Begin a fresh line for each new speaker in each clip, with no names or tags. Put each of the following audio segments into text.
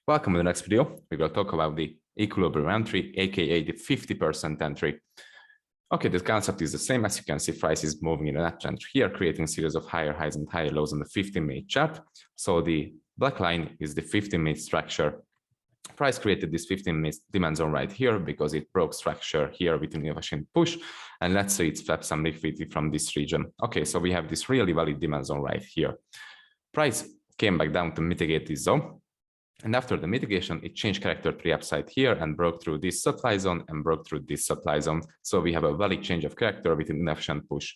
Welcome to the next video. We will talk about the equilibrium entry, aka the 50% entry. Okay, the concept is the same. As you can see, price is moving in an uptrend here, creating a series of higher highs and higher lows on the 15-minute chart. So the black line is the 15-minute structure. Price created this 15-minute demand zone right here because it broke structure here with an inefficient push. And let's say it swept some liquidity from this region. Okay, so we have this really valid demand zone right here. Price came back down to mitigate this zone. And after the mitigation, it changed character to the upside here and broke through this supply zone and broke through this supply zone. So we have a valid change of character with an inefficient push.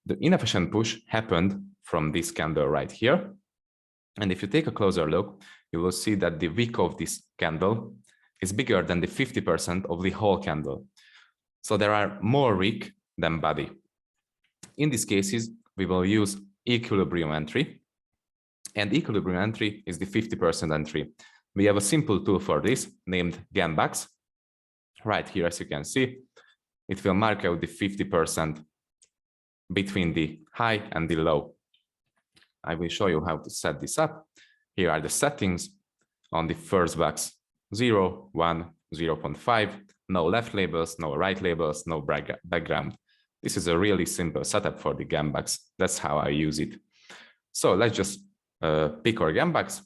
The inefficient push happened from this candle right here. And if you take a closer look, you will see that the wick of this candle is bigger than the 50% of the whole candle. So there are more wick than body. In these cases, we will use equilibrium entry. And equilibrium entry is the 50% entry. We have a simple tool for this named Gambax. Right here, as you can see, it will mark out the 50% between the high and the low. I will show you how to set this up. Here are the settings on the first box: 0, 1, 0.5, no left labels, no right labels, no background. This is a really simple setup for the Gambax. That's how I use it. So let's just pick our Gambax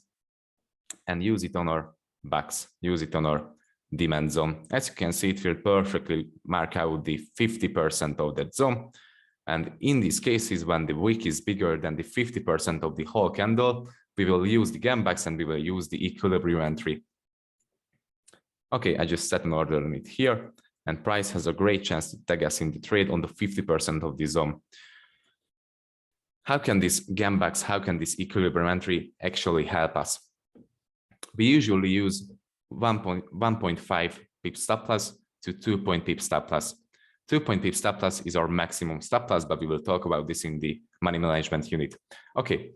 and use it on our box, use it on our demand zone. As you can see, it will perfectly mark out the 50% of that zone. And in these cases, when the wick is bigger than the 50% of the whole candle, we will use the Gambax and we will use the equilibrium entry. Okay, I just set an order limit here, and price has a great chance to tag us in the trade on the 50% of the zone. How can this Gambax, how can this equilibrium entry actually help us? We usually use 1.5 pip stop loss to 2 pip stop loss. 2 pip stop loss is our maximum stop loss, but we will talk about this in the money management unit. Okay,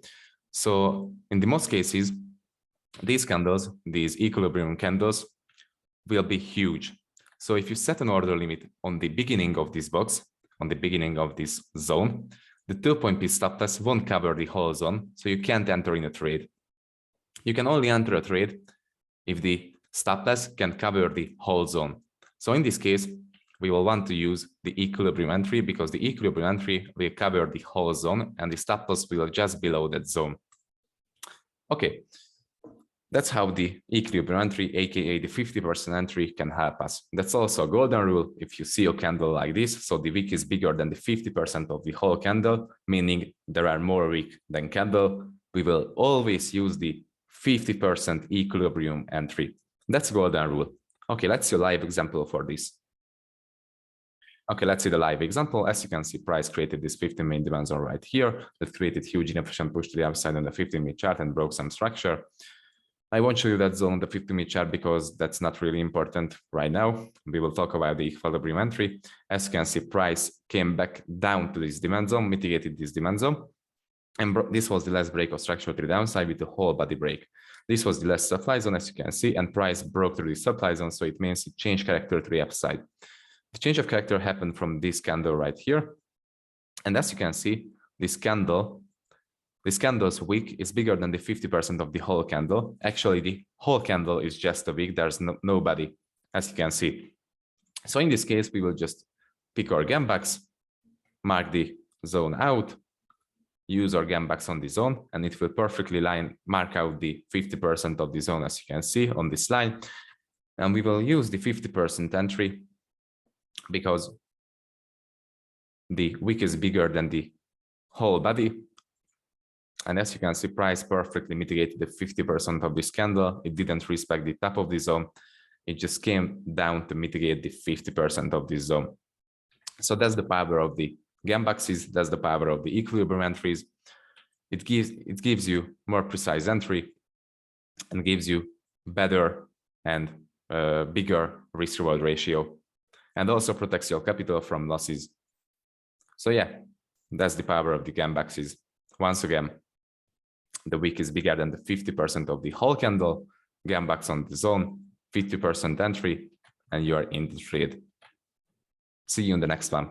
so in the most cases, these candles, these equilibrium candles, will be huge. So if you set an order limit on the beginning of this box, on the beginning of this zone, the 2 pip stop loss won't cover the whole zone, so you can't enter in a trade. You can only enter a trade if the stop loss can cover the whole zone. So in this case, we will want to use the equilibrium entry because the equilibrium entry will cover the whole zone and the stop loss will just below that zone. Okay, that's how the equilibrium entry, aka the 50% entry, can help us. That's also a golden rule. If you see a candle like this, so the wick is bigger than the 50% of the whole candle, meaning there are more wick than candle, we will always use the 50% equilibrium entry. That's a golden rule. Okay, let's see a live example for this. Okay, let's see the live example. As you can see, price created this 15-minute demand zone right here that created huge inefficient push to the upside on the 15-minute chart and broke some structure. I won't show you that zone on the 15-minute chart because that's not really important right now. We will talk about the equilibrium entry. As you can see, price came back down to this demand zone, mitigated this demand zone. And this was the last break of structure to the downside with the whole body break. This was the last supply zone, as you can see, and price broke through the supply zone. So it means it changed character to the upside. The change of character happened from this candle right here. And as you can see, this candle's wick is bigger than the 50% of the whole candle. Actually, the whole candle is just a wick. There's no body, as you can see. So in this case, we will just pick our Gambax, mark the zone out, use our Gambax on the zone, and it will perfectly mark out the 50% of the zone, as you can see on this line. And we will use the 50% entry because the wick is bigger than the whole body. And as you can see, price perfectly mitigated the 50% of this candle. It didn't respect the top of the zone. It just came down to mitigate the 50% of this zone. So that's the power of the Gambaxes. That's the power of the equilibrium entries. It gives you more precise entry and gives you better and bigger risk-reward ratio, and also protects your capital from losses. So yeah, that's the power of the Gambaxes. Once again, the wick is bigger than the 50% of the whole candle, Gambax on the zone, 50% entry, and you are in the trade. See you in the next one.